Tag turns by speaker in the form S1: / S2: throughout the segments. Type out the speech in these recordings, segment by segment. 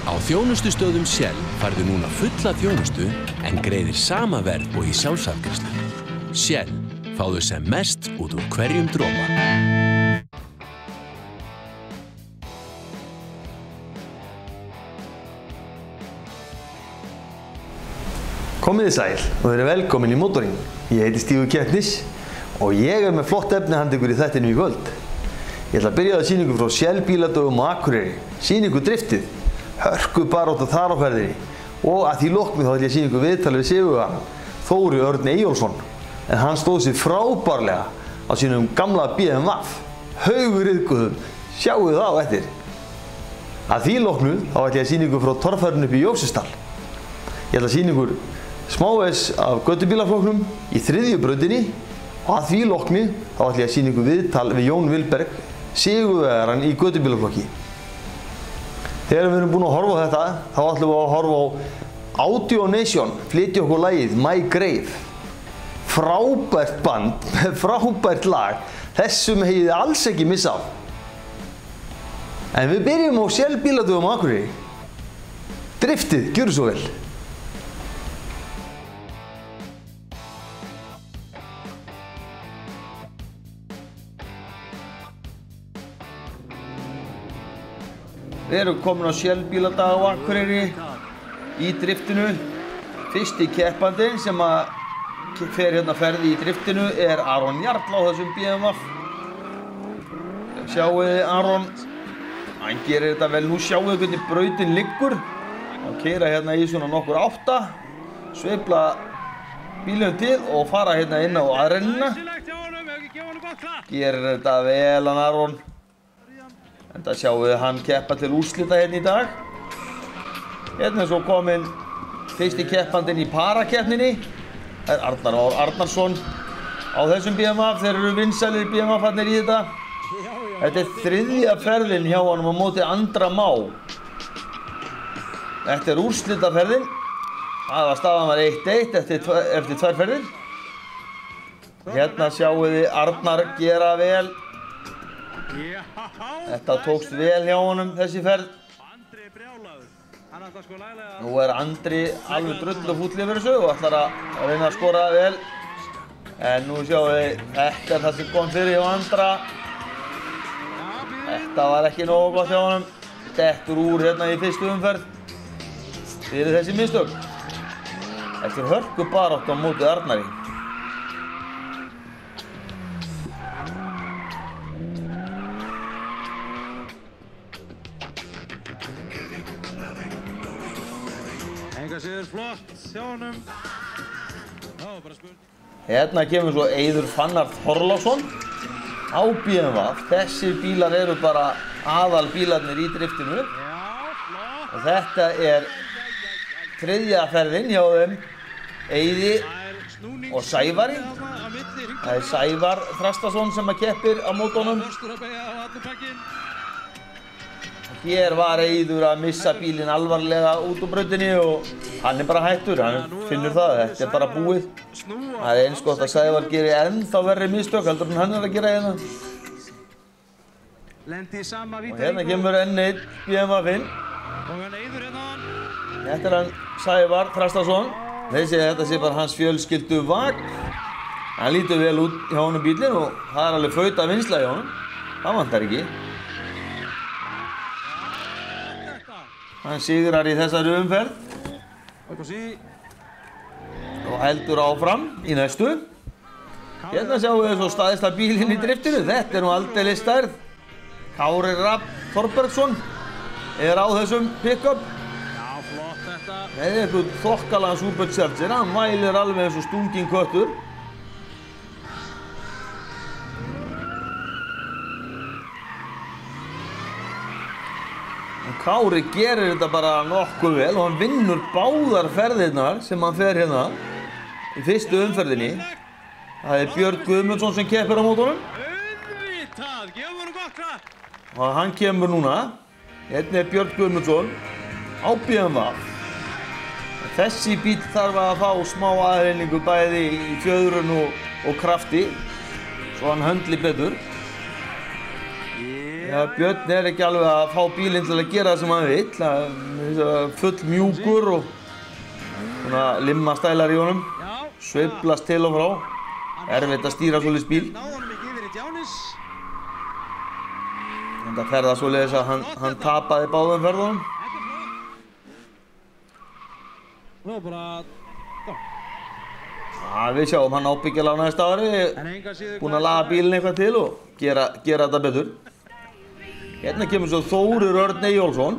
S1: Á þjónustustöðum Shell færðu núna fulla þjónustu en greiðir sama verð og í sjálfsafgreiðslu. Shell, fáðu sem mest út úr hverjum dropa.
S2: Komið þið sæl og verið velkomin í Mótorinn. Ég heiti Stígur Kettnis og ég með flott efni handa ykkur í þættinum í kvöld. Ég ætla að byrja að sýningu frá Shell bíladögum á Akureyri, sýningu driftið, hörku barátta þar á ferðinni og að því loknu þá ætla ég að sýningu viðtalið við sigurvegarann, Þóri Örn Eyjólfsson, en hann stóð sig frábærlega á sínum gamla BMW, haugur ryðguðum, sjáu það á eftir. Að því loknu þá ætla ég að sýningu frá torfærinu upp í Jósefsdal. Ég ætla að sýningu smávegis af göttubílaflokknum í 3. brautinni og að því loknu þá ætla ég að sýningu viðtal við Jón Vilberg, sigurvegarann í göttubílaflokki. Þegar við erum búin að horfa á þetta, þá ætlum við að horfa á Audio Nation, flytja okkur lagið My Grave. Frábært band, frábært lag, þessum hef ég alls ekki missa af. En við byrjum á Shell bíladögum á Akureyri. Driftið, gjörðu svo vel. Við erum komin á Shell bíladag á Akureyri í driftinu. Fyrsti keppandinn sem fer hérna ferði í driftinu er Aron Jarl á þessum BMW. Sjáu þið Aron, hann gerir þetta vel. Nú sjáu þið hvernig brautin liggur. Hann keyra hérna í svona nokkur átta, sveifla bílum til og fara hérna inn á aðrennina. Gerir þetta vel hann Aron. Þetta sjáum við hann keppa til úrslita hérna í dag. Hérna er svo kominn fyrsti keppandinn í parakeppninni. Það er Arnar Már Arnarsson á þessum BMW. Þeir eru vinsælir BMW-farnir í þetta. Þetta er 3. ferðin hjá honum á móti Andra Má. Þetta er úrslitaferðin. Staðan var 1-1 eftir 2 ferðir. Hérna sjáum við Arnar gera vel. Þetta tókst vel hjá honum þessi ferð. Nú er Andri alveg drullufúll yfir þessu og ætlar að reyna að skora vel. En nú sjáum við, þetta er það sem kom fyrir hjá Andra. Þetta var ekki nógu gott hjá honum. Dettur úr hérna í fyrstu umferð fyrir þessi mistök. Eftir hörku baráttu á móti Arnari. Hérna kemur svo Eiður Fannar Þorláksson á BMW. Þessir bílar eru bara aðal bílarnir í driftinu. Og þetta er 3. ferðin hjá þeim Eiði og Sævari. Það er Sævar Þrastason sem keppir á mótunum. Hér var Eiður að missa bílinn alvarlega út úr brautinni og hann er bara hættur, hann finnur það, þetta er bara búið. Það er eins gott að Sævar geri ennþá verri mistök heldur en hann er að gera hérna. Og hérna kemur enn einn BMW-finn. Þetta er hann Sævar Þrastason. Þetta sé bara hans fjölskyldu vagn. Hann lítur vel út hjá honum bílinn og það er alveg faut að vinsla hjá honum. Það vantar ekki. Hann sigrar í þessari umferð og heldur áfram í næstu. Hérna sjáum við svo staðista bílinn í driftinu. Þetta er nú aldeilis stærð. Kári Rapp Þorbergsson er á þessum pick-up. Það er eitthvað þokkalega supercharger. Hann mælir alveg eins og stunginn köttur. Kári gerir þetta bara nokkuð vel og hann vinnur báðar ferðirnar sem hann fer hérna í fyrstu umferðinni. Það er Björn Guðmundsson sem keppir á mótunum. Og hann kemur núna. Hérna er Björn Guðmundsson á BMW. Þessi bíll þarf að fá smá aðreiningu bæði í fjöðrun og krafti svo hann höndli betur. Já, Björn ekki alveg að fá bílinn til að gera það sem hann vill. Full mjúkur og svona limmastælar í honum. Sveiflast til og frá. Erfitt að stýra svoleiðis bíl. Þetta fer það svoleiðis að hann tapaði báðum ferðunum. Við sjáum hann ábyggilega á næsta ári, búinn að laga bílinn eitthvað til og gera þetta betur. Hérna kemur svo Þórir Örn Eyjólfsson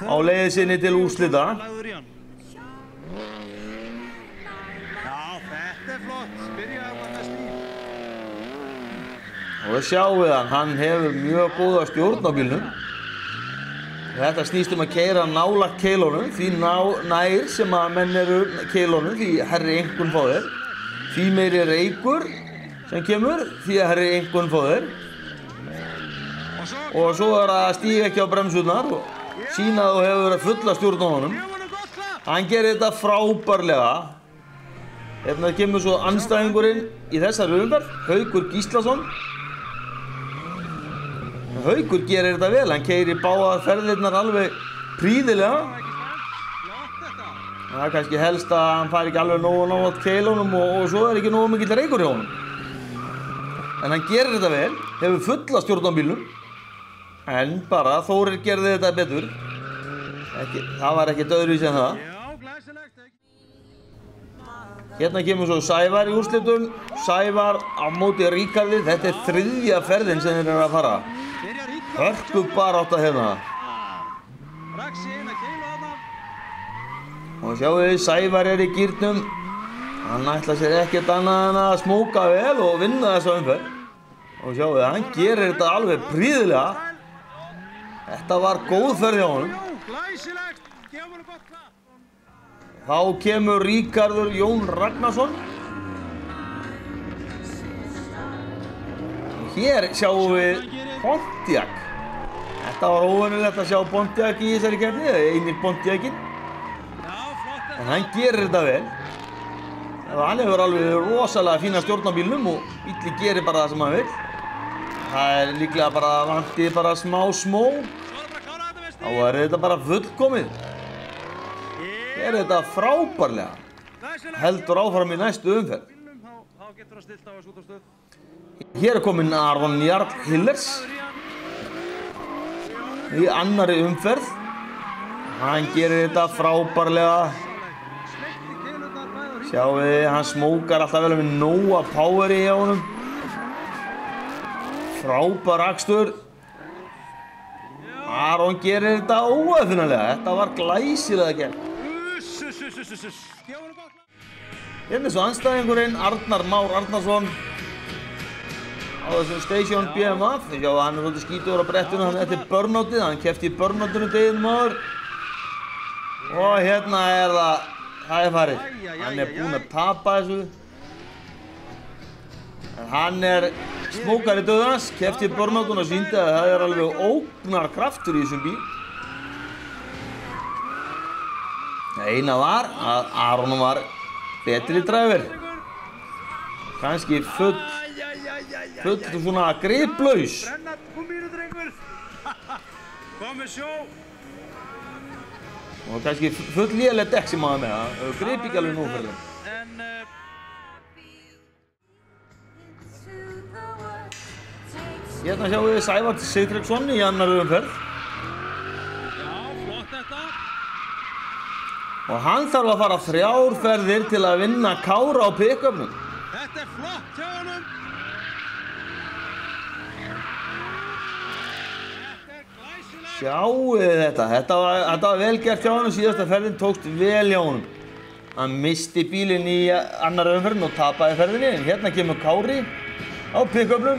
S2: á leið sinni til úrslita. Og sjáum við hann hefur mjög góða stjórn á bílnum. Þetta snýst að keyra nálægt keilunum, því nær sem að menn eru keilunum, því herri einhvern fá þeir. Því meiri reykur sem kemur, því að herri einhvern fá þeir. Og svo að stíga ekki á bremsurnar og sýna að þú hefur fulla stjórn á honum. Hann gerir þetta frábærlega. Hérna kemur svo andstæðingurinn í þessari umferð, Haukur Gíslason. Haukur gerir þetta vel, hann keyrir báðar ferðirnar alveg prýðilega. Það kannski helst að hann fær ekki alveg nógu nálægt keilunum og svo ekki nógu mikill reykur hjá honum. En hann gerir þetta vel, hefur fulla stjórn á bílnum. En bara Þórir gerði þetta betur. Það var ekkert öðruvísi en það. Hérna kemur svo Sævar í úrslitum. Sævar á móti Ríkarði. Þetta er þriðja ferðin sem þeir eru að fara. Hörku barátta hérna. Og sjáu þið, Sævar í gírnum. Hann ætlar sér ekkert annað en að smóka vel og vinna þessa umferð. Og sjáu þið, hann gerir þetta alveg prýðilega. Þetta var góð ferð hjá honum. Þá kemur Ríkarður Jón Ragnarsson. Hér sjáum við Pontiac. Þetta var óvenjulegt að sjá Pontiac í þessari keppni, einir Pontiacinn. En hann gerir þetta vel. Hann hefur alveg rosalega fína stjórn á bílnum og bíllinn gerir bara það sem hann vill. Það er líklega bara vantið bara smá smók. Þá er þetta bara fullkomið. Gerir þetta frábærlega. Heldur áfram í næstu umferð. Hér er kominn Aron Jarl Hillers í annari umferð. Hann gerir þetta frábærlega. Sjáu þið, hann smókar alltaf vel með nóga poweri hjá honum. Frábær akstur. Aron gerir þetta óaðfinnilega. Þetta var glæsilega gert. Hérna er svo andstæðingurinn Arnar Már Arnarsson á þessum Station BMF. Þið sjáu að hann er svolítið skítugur á brettinu. Þetta er burnoutið. Hann keppti í burnoutinu deginum áður. Og hérna er það er farið. Hann er búinn að tapa þessu. En hann er smókari döðans, keppti í burnoutinu og sýndi að það er alveg ógnar kraftur í þessum bíl. Eina var að Aron var betri driver. Kannski full svona griplaus. Og kannski full léleg dekk sem maður með það. Grip ekki alveg nú fyrir þeim. Hérna sjáum við Sævar Sigtryggsson í annarri umferð. Og hann þarf að fara 3 ferðir til að vinna Kára á pick-upnum.
S3: Þetta er flott hjá honum. Þetta er glæsilegt.
S2: Sjáu þetta. Þetta var vel gert hjá honum. Síðasta ferðin tókst vel hjá honum. Hann misti bílinn í annarri umferðin og tapaði ferðinni. En hérna kemur Kári á pick-upnum.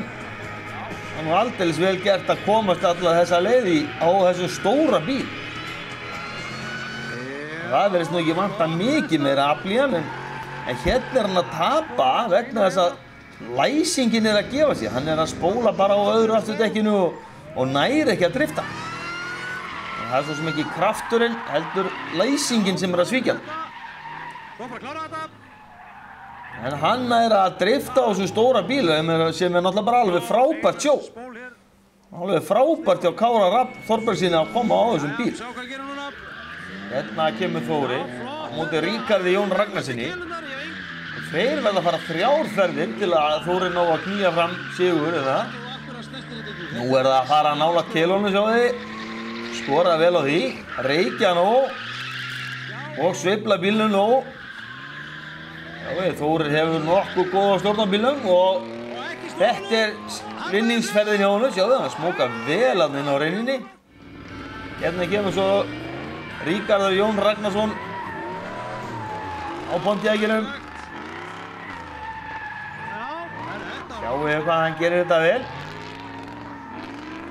S2: Hann var aldeilis vel gert að komast alla þessa leið á þessum stóra bíl. Það verðist nú ekki vanta mikið meira afl í hann, en hérna er hann að tapa vegna þess að læsingin er að gefa sig. Hann er að spóla bara á öðru afturdekkinu og næri ekki að drifta. Það er svo sem ekki krafturinn, heldur læsingin sem er að svíkja hann. En hann er að drifta á þessum stóra bíl sem er náttúrulega bara alveg frábært sjó. Alveg frábært hjá Kára Rafn Þorbergssyni að koma á þessum bíl.
S3: Sjá hvað gerir núna.
S2: Hérna kemur Þóri á móti Ríkarði Jón Ragnarsinni. Þeir verða að fara 3 ferðir til að Þóri ná að knýja fram sigur eða. Nú það að fara að nála keilunum, sjá þið. Skora vel á því, reykja nóg og sveifla bílnum nóg. Þórir hefur nokkuð góða stjórn á bílnum og þetta vinningsferðin hjá honum, sjáðu hann smókar vel að inn á reyninni. Hérna kemur svo Ríkarður Jón Ragnarsson á Pontiacinum. Sjáu hvað hann gerir þetta vel.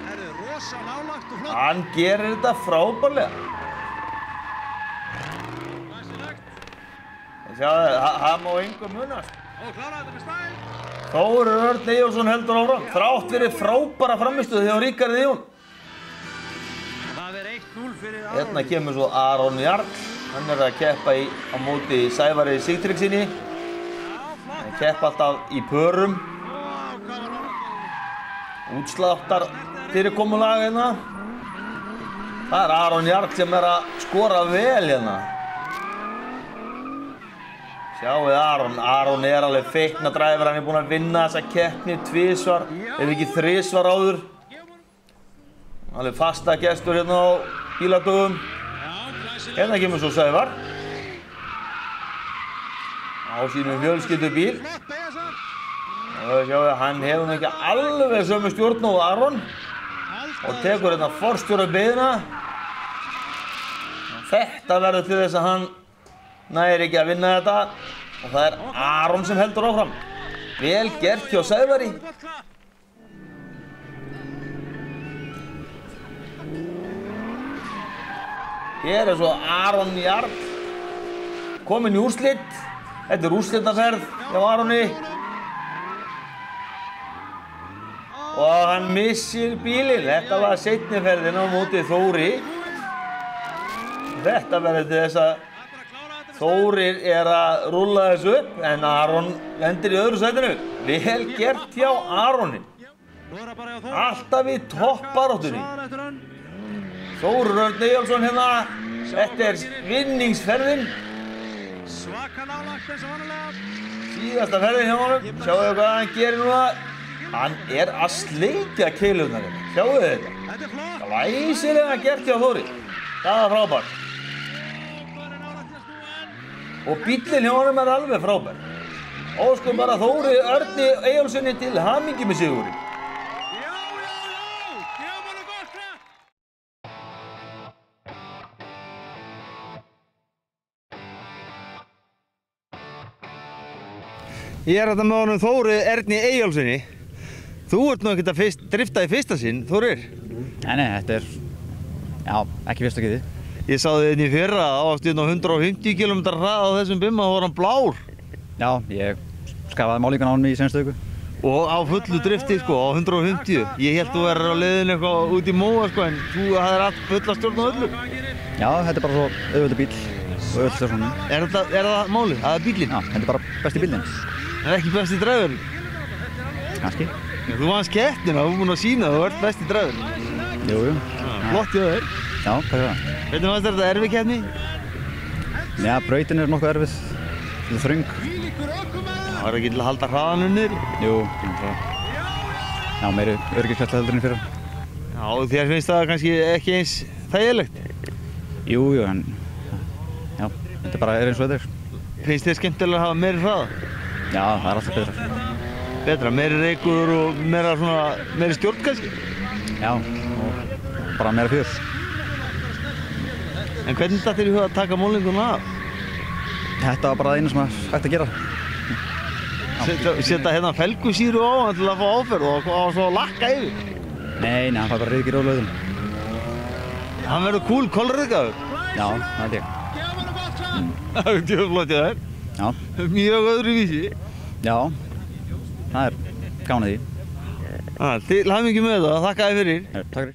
S3: Það er rosa nálagt og flott.
S2: Hann gerir þetta frábærlega. Sjáðu, það má engu munast.
S3: Og klára þetta með stæl.
S2: Þórir Örn Eyjólfsson heldur áfram, þrátt fyrir frábæra framistöðu hjá Ríkarði Jón.
S3: Það er 1-0 fyrir Aron.
S2: Hérna kemur svo Aron Jarl, hann að keppa á móti Sævari Sigtryggssyni. Hann keppa alltaf í pörum. Útsláttar fyrirkomulag hérna. Það er Aron Jarl sem er að skora vel hérna. Sjáuð Aron er alveg feiknadræfur, hann er búinn að vinna þessa keppni 2 svar, ef ekki 3 svar áður. Alveg fasta gestur hérna á bíladögum. Hérna kemur svo Sævar. Á sínum fjölskyldubíl. Sjáuð, hann hefur ekki alveg sömu stjórn á Aron. Og tekur hérna forstjóra beina. Þetta verður til þess að hann næri ekki að vinna þetta og það er Aron sem heldur áfram. Vel gert hjá Sævari. Hér er svo Aron Jarl kominn í úrslit. Þetta er úrslitaferð hjá Aroni. Og hann missir bílinn. Þetta var seinni ferðin á móti Þóri. Þetta verður til þess að Þórir er að rúlla þessu upp en Aron lendir í öðru sætinu. Vel gert hjá Aroni. Alltaf í toppbaráttunni. Þórir Örn Eyjólfsson hérna. Þetta er vinningsferðin.
S3: Svaka nálagt eins og vanalega.
S2: Síðasta ferðin hjá honum. Sjáu hvað hann gerir núna. Hann er að sleikja keilurnar hérna. Sjáu þetta.
S3: Þetta er flott.
S2: Glæsilega gert hjá Þóri. Það var frábært. Og bíllinn hjá honum er alveg frábær. Óskum bara Þóri Örni Eyjólfssoni til hamingju með sigurinn.
S3: Já. Gefum honum gott klapp.
S2: Ég er hérna með honum Þóri Erni Eyjólfssoni. Þú ert nú ekkert að drifta í fyrsta sinn, Þórir.
S4: Nei, þetta er, ekki fyrsta getið.
S2: Ég sá þið hérna í fyrra, ástu hérna á 150 km hraða á þessum bimma, þá var hann blár.
S4: Já, ég skafaði málíkan á hann í senstu viku.
S2: Og á fullu drifti sko, á 150. Ég held þú verður á leiðinu eitthvað út í móa sko, en þú hafðir allt fulla stjórn á öllu.
S4: Já, þetta er bara svo auðvöldu bíl og auðvöldu stjórnum.
S2: Er það málið? Það er bílinn?
S4: Já, þetta er bara besti bílinn.
S2: Það er ekki besti dræfurinn?
S4: Kannski.
S2: Þú vannst keppnina, þú er búinn að sýna að þú ert besti dræfurinn.
S4: Jú.
S2: Flott hjá þér.
S4: Já, takk fyrir það.
S2: Hvernig fannst þetta erfið keppni?
S4: Já, brautin er nokkuð erfið. Þetta er þröng.
S2: Það var ekki til að halda hraðanum niður?
S4: Jú, já, meiri öryggisgæsla heldur en í fyrra.
S2: Já, og þér finnst það kannski ekki eins þægilegt?
S4: Jú, en já, þetta bara er eins og þetta er.
S2: Finnst þér skemmtilega að hafa meiri hraða?
S4: Já, það er alltaf betra.
S2: Betra, meiri reykur og meiri stjórn kannski?
S4: Já, og bara meira fjör.
S2: En hvernig datt þér í huga að taka málninguna af?
S4: Þetta var bara það eina sem er hægt að gera.
S2: Setja hérna felgusýru á hann til að fá áferð og svo lakka yfir?
S4: Nei, hann fær bara ryðgir á löðum.
S2: Hann verður kúl kolryðgaður?
S4: Já, það er ég.
S2: Það er mjög flott hjá þér.
S4: Já.
S2: Mjög öðruvísi.
S4: Já, það er gaman að því.
S2: Til hamingju með það, þakka þér fyrir.
S4: Takk fyrir.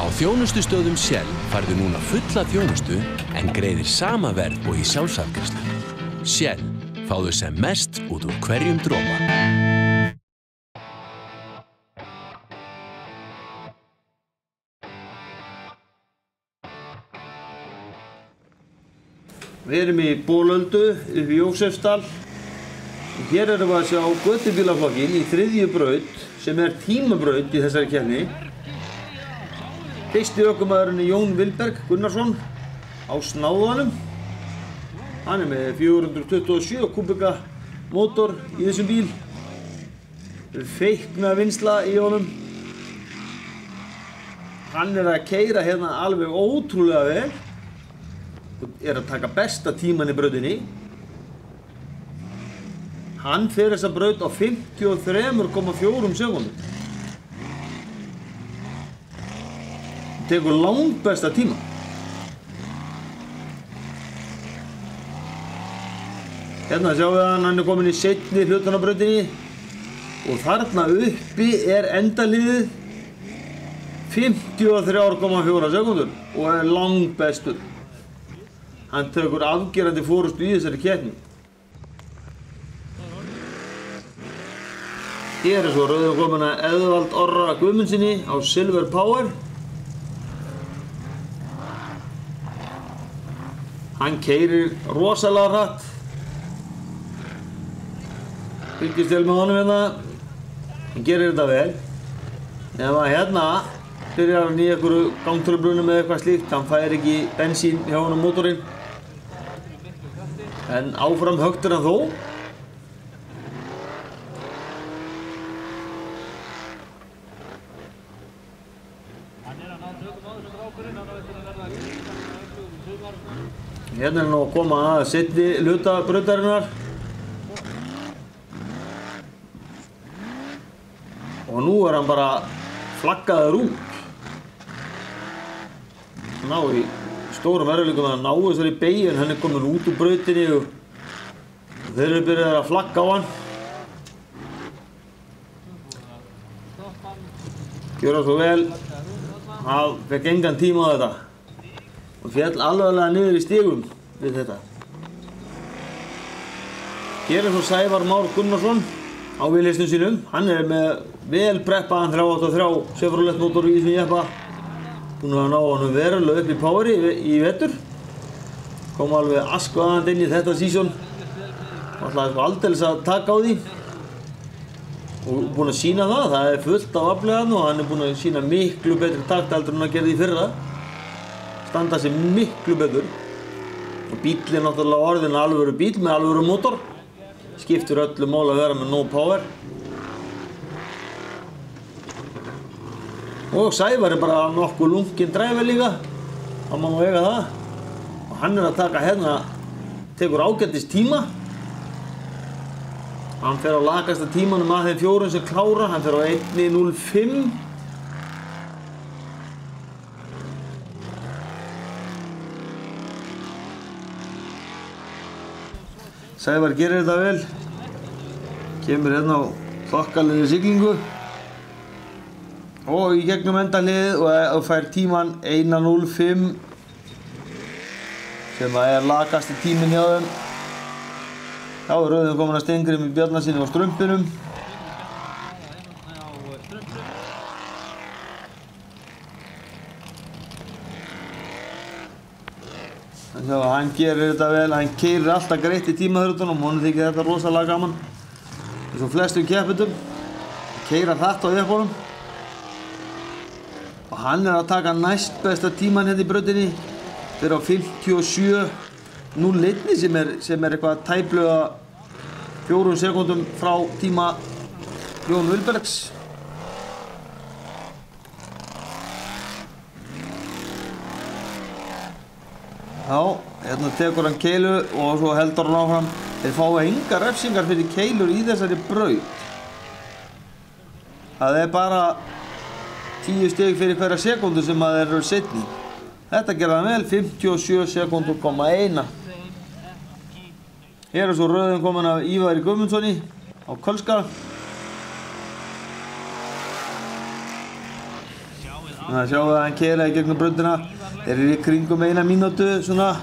S1: Á þjónustustöðum Shell færðu núna fulla þjónustu en greiðir sama verð og í sjálfsafgreiðslu. Shell, fáðu sem mest út úr hverjum dropa.
S2: Við erum í Bolöldu upp í Jósefsdal. Hér erum við að sjá götubílaflokkinn í 3. braut sem tímabraut í þessari keppni. Fyrsti ökumaðurinn Jón Vilberg Gunnarsson á snáðanum. Hann með 427 kubika mótor í þessum bíl. Feikna vinnsla í honum. Hann að keyra hérna alveg ótrúlega vel. Að taka besta tíman í brautinni. Hann fer þessa braut á 53,4 sekúndum. Tekur langbesta tíma. Hérna sjáum við hann komin í seinni hlutan á brautinni og þarna uppi endaliðið 53,4 sekúndur og langbestur. Hann tekur afgerandi forystu í þessari keppni. Hér svo rauðum komin að Eðvald Orra Guðmundsssyni á Silver Power. Hann keyrir rosalega hratt. Fylgist vel með honum hérna. Hann gerir þetta vel. Ef að hérna byrjar hann í einhverju gangtruflunum eða eitthvað slíkt, hann fær ekki bensín hjá honum mótorinn. En áfram högtur hann þó. Hérna hann að koma að seinni hluta brautarinnar. Og nú hann bara flaggaður út. Ná í stórum erfiðleikum að ná þessari beygju en hann komin út úr brautinni og þeir eru byrjaðir að flagga á hann. Gjöra svo vel. Hann fekk engan tíma á þetta og féll alvarlega niður í stigum við þetta. Hér svo Sævar Már Gunnarsson á vélhestum sínum. Hann með vel preppaðan 383 Chevrolet mótor í þessum jeppa. Búinn að ná honum verulega upp í poweri í vetur. Kom alveg askvaðandi inn í þetta season. Ætlaði aldeilis að taka á því. Og búinn að sýna það. Það fullt af afli þarna og hann búinn að sýna miklu betri takt heldur en hann gerði í fyrra. Standa sig miklu betur. Og bíllinn náttúrulega orðinn alvöru bíll með alvöru mótor. Skiptir öllu máli að vera með no power. Og Sævar bara nokkuð lunginn dræfur líka. Það má nú eiga það. Og hann að taka hérna, tekur ágætis tíma. Hann fer á lakasta tímanum að þeim fjórum sem klára. Hann fer á 1:05. Sævar gerir þetta vel. Kemur hérna á þokkalegri siglingu. Og í gegnum endaliðið og fær tíman 1:05 sem lakasti tíminn hjá þeim. Þá rauðum komin að Steingrími Bjarnasyni á strumpinum. Hann gerir þetta vel, hann keyrir alltaf greitt í tímaþrjóttunum og honum þykir þetta rosalega gaman. Eins og flestum keppendum, keyra hratt á jeppunum. Og hann að taka næst besta tíman hérna í brautinni. Fyrir á 57:01 sem eitthvað tæplega 4 sekúndum frá tíma Jón Vilbergs. Já, hérna tekur hann keilu og svo heldur hann áfram. Þeir fá engar refsingar fyrir keilur í þessari braut. Það bara 10 stig fyrir hverja sekúndu sem þeir eru seinni. Þetta gerði hann vel, 57 sekúndur,1. Hér svo rauðin komin af Ívari Guðmundssoni á Kölska. Það sjáum við að hann keyra í gegnum brautina. Þeir eru í kringum 1 mínútu svona.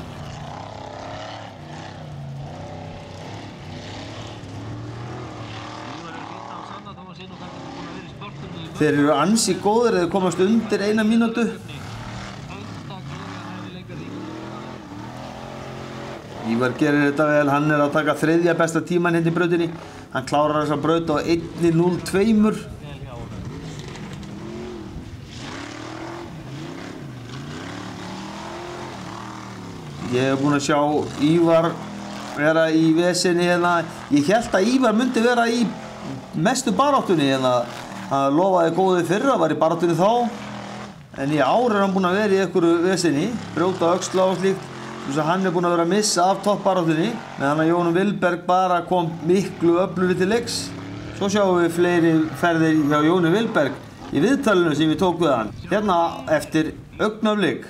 S2: Þeir eru ansi góðir eða komast undir 1 mínútu. Ívar gerir þetta vel, hann er að taka 3. besta tíman hérna í brautinni. Hann klárar þessa braut á 1:02. Ég hef búinn að sjá Ívar vera í vesinni hérna. Ég hélt að Ívar myndi vera í mestu baráttunni hérna. Hann lofaði góðu fyrra, var í baráttunni þá. En í ár er hann búinn að vera í einhverju vesinni, brjóta öxla og slíkt. Þess að hann er búinn að vera að missa af toppbaráttunni, meðan að Jón Vilberg bara kom miklu öflugri til leiks. Svo sjáum við fleiri ferðir hjá Jóni Vilberg í viðtalinu sem við tók við hann. Hérna eftir augnablik.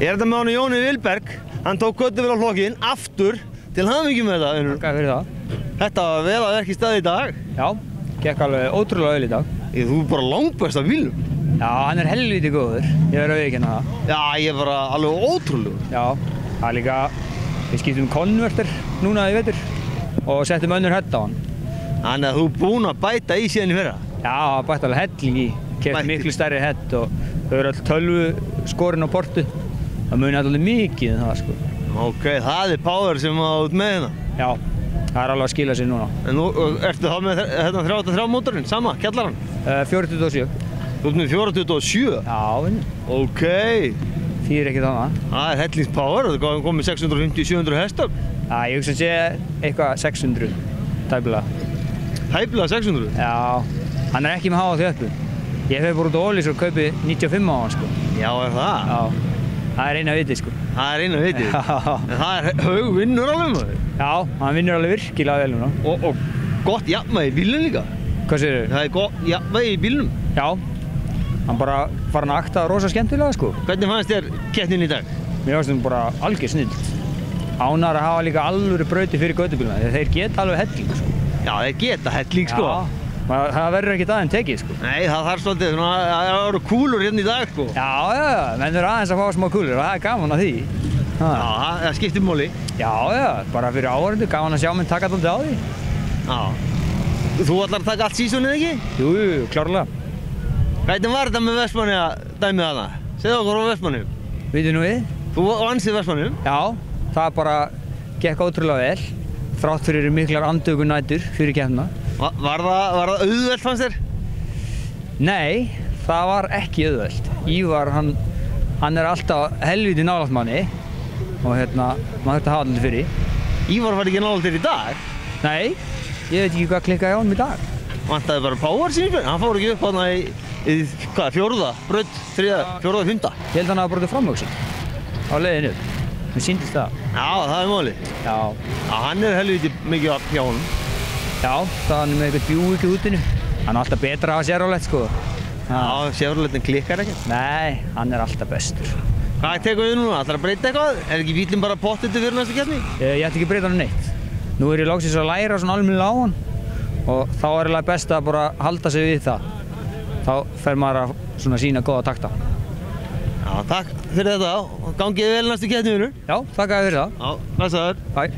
S2: Er þetta með hann Jóni Vilberg? Hann tók götuvel á hlokkin aftur til hamingju með þetta.
S5: Takk fyrir það.
S2: Þetta var vel að verka í stað í dag.
S5: Já, gekk alveg ótrúlega vel í dag.
S2: Þú er bara langbest af bílnum.
S5: Já, hann er helviti góður. Ég verður að viðurkenna það.
S2: Já, ég er bara alveg ótrúlegur.
S5: Já, það er líka, við skiptum konverter núna í vetur og settum önnur hött á hann.
S2: Þannig að þú er búinn að bæta í síðan í fyrra.
S5: Já, bætti alveg helling í. Keypt miklu stærri hött og þau eru öll tölvu skorinn á portu. Það muni alveg mikið en það sko.
S2: Ok, það er power sem þú ert með hérna.
S5: Já, það er alveg að skila sér núna.
S2: En nú ertu þá með hérna 33 mótorinn, sama, kjallarann?
S5: 427.
S2: Þú ert með 427?
S5: Já,
S2: ok.
S5: Þýðir ekki þannig.
S2: Það er hellings power, þú komið 650-700 hestöfl.
S5: Já, ég hugsa að sé eitthvað 600, tæpilega.
S2: Tæpilega 600?
S5: Já, hann er ekki með háa þjöppu. Ég hef bara út á Ólís og kaupi 95 á hann sko.
S2: Já, er það?
S5: Já, það er eina vitið sko.
S2: Það er eina vitið? Já. En það er vinnur alveg maður?
S5: Já, hann vinnur alveg virkilega vel núna.
S2: Og gott jafnvægi í bílnum líka?
S5: Hvað segirðu?
S2: Það er gott jafnvægi í bílnum?
S5: Já, hann bara farin að akta rosa skemmtilega sko.
S2: Hvernig fannst þér keppnin í dag?
S5: Mér fannst það bara algjör snillt. Ánægður að hafa líka alvöru brautir fyrir götubíluna, þeir geta alveg helling sko.
S2: Já, þeir geta helling sko.
S5: Já. Það verður ekkert aðeins tekið sko.
S2: Nei, það þarf svolítið, það eru kúlur hérna í dag sko.
S5: Já, menn eru aðeins að fá smá kúlur og það er gaman að því.
S2: Já, það skiptir máli.
S5: Já, bara fyrir áhorfendur, gaman að sjá menn taka dálítið á því.
S2: Já. Þú ætlar að taka allt sísonið ekki?
S5: Jú, klárlega.
S2: Hvernig var þetta með Vestmannaeyja dæmið þarna? Segðu okkur á Vestmannaeyjum.
S5: Vitið nú við?
S2: Þú vannst í Vestmannaeyjum?
S5: Já, það bara gekk ótrúlega vel. Þrátt fyrir miklar andökunætur fyrir keppnina.
S2: Var það auðvelt fannst þér?
S5: Nei, það var ekki auðvelt. Ívar, hann er alltaf helviti nálægt manni og hérna, maður þurfti að hafa alltaf fyrir.
S2: Ívar var ekki nálægt þér í dag?
S5: Nei, ég veit ekki hvað klikkaði á honum í dag.
S2: Vantaði bara power síðan, hann fór ekki upp hana í fjórða, braut, fjórða, fymta.
S5: Ég held hann hafa brotið framvöxin á leiðinu upp. Mér sýndist það.
S2: Já, það er málið.
S5: Já.
S2: Já, hann er helviti mikið af hjá honum.
S5: Já, það er með eitthvað bjúik í útinu. Hann er alltaf betra að hafa Chevrolet sko.
S2: Já, Chevroletin klikkar ekkert.
S5: Nei, hann er alltaf bestur.
S2: Hvað tekur við núna? Ætlar að breyta eitthvað? Er ekki bílinn bara pottið fyrir næstu keppni?
S5: Ég ætti ekki að breyta hann neitt. Nú er ég loksins að læra svona almennilega á hann og þá er eiginlega best að bara halda sig við það. Þá fer maður að svona sína góða takta.
S2: Já, takk fyrir þetta og gangið vel næstu keppni, vinur.
S5: Já, þakka þér fyrir það.
S2: Já, blessaður.
S5: Bæ.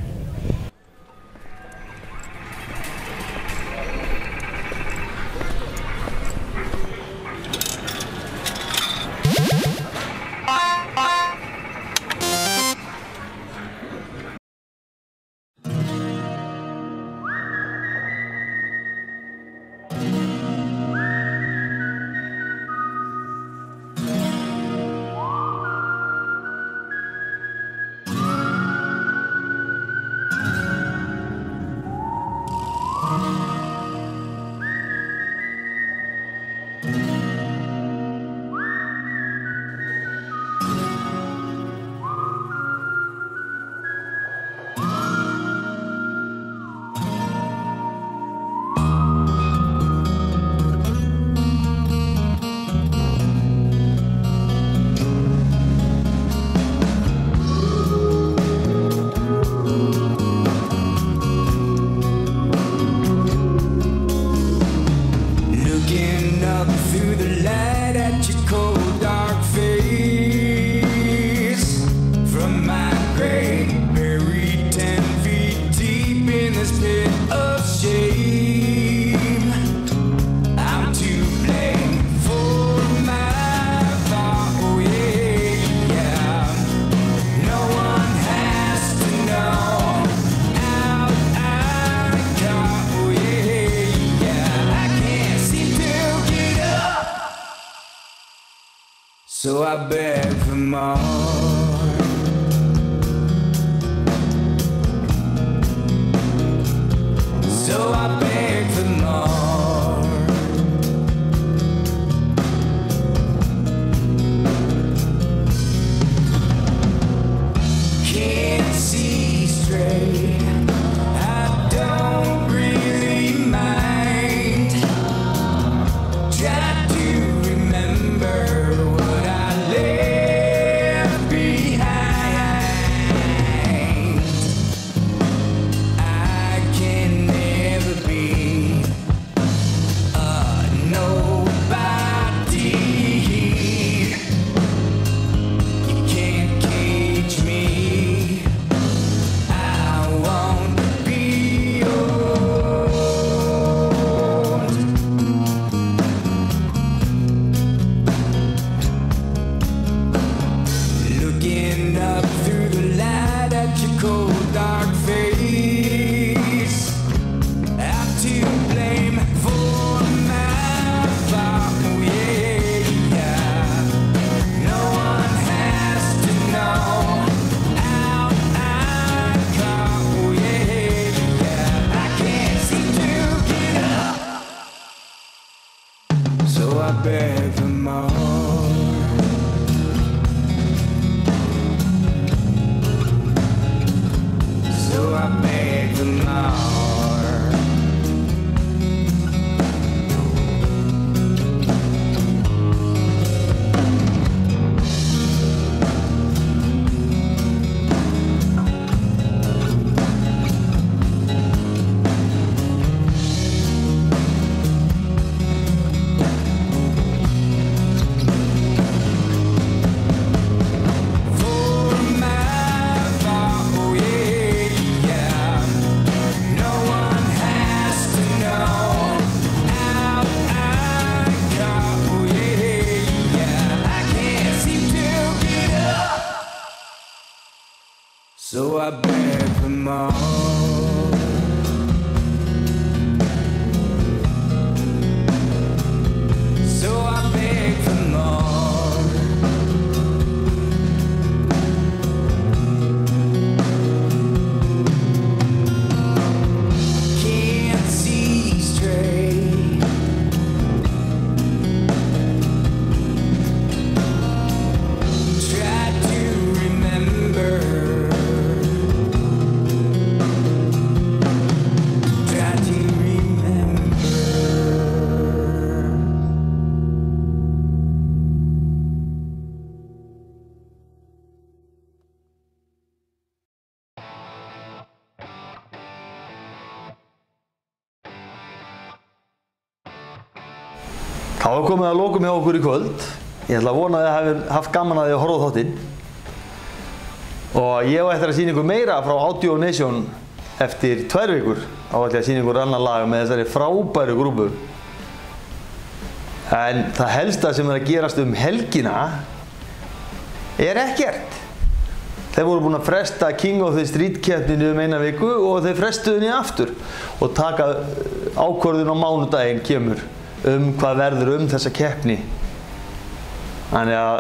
S6: So I beg for more. So I beg for more. Can't see straight. I don't really mind. Try to remember what I left behind. I can never be a nobody. You can't cage me. I won't be old. Looking up through the light at your cold dark face. I'm to blame for my fault, oh yeah. No one has to know how I got, oh yeah. I can't seem to get up, so I beg for more. So I beg for more. For my fault, oh yeah. No one has to know how I got, oh yeah. I can't seem to get up, so I beg for more. So I beg for more. Can't see straight. Try to remember. Try to remember.
S2: Þá er komið að lokum hjá okkur í kvöld. Ég ætla að vona að þið hafi haft gaman að því að horfa á þáttinn. Og ég á eftir að sýna ykkur meira frá Audio Nation eftir 2 vikur. Þá ætla ég að sýna ykkur annan lag með þessari frábæru grúpu. En það helsta sem er að gerast helgina er ekkert. Þeir voru búin að fresta King of the Street keppninu 1 viku og þeir frestuðu henni aftur og taka ákvörðun á mánudaginn kemur hvað verður þessa keppni. Þannig að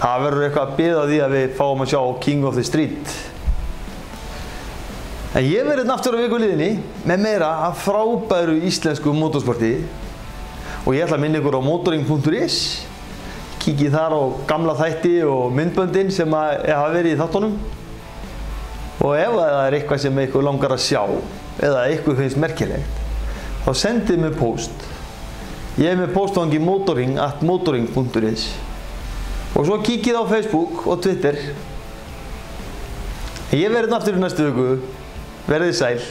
S2: það verður eitthvað að biðja því að við fáum að sjá King of the Street. En ég verið aftur á vikuliðinni með meira af frábæru íslensku motorsporti og ég ætla að minna ykkur á motoring.is. Kíkið þar á gamla þætti og myndböndin sem hafa verið í þáttunum. Og ef það er eitthvað sem ykkur langar að sjá eða ykkur finnst merkilegt, þá sendið mér post. Ég er með postfangi motoring@motoring.is og svo kíkið á Facebook og Twitter. Ég verið aftur í næstu viku. Verðið sæl.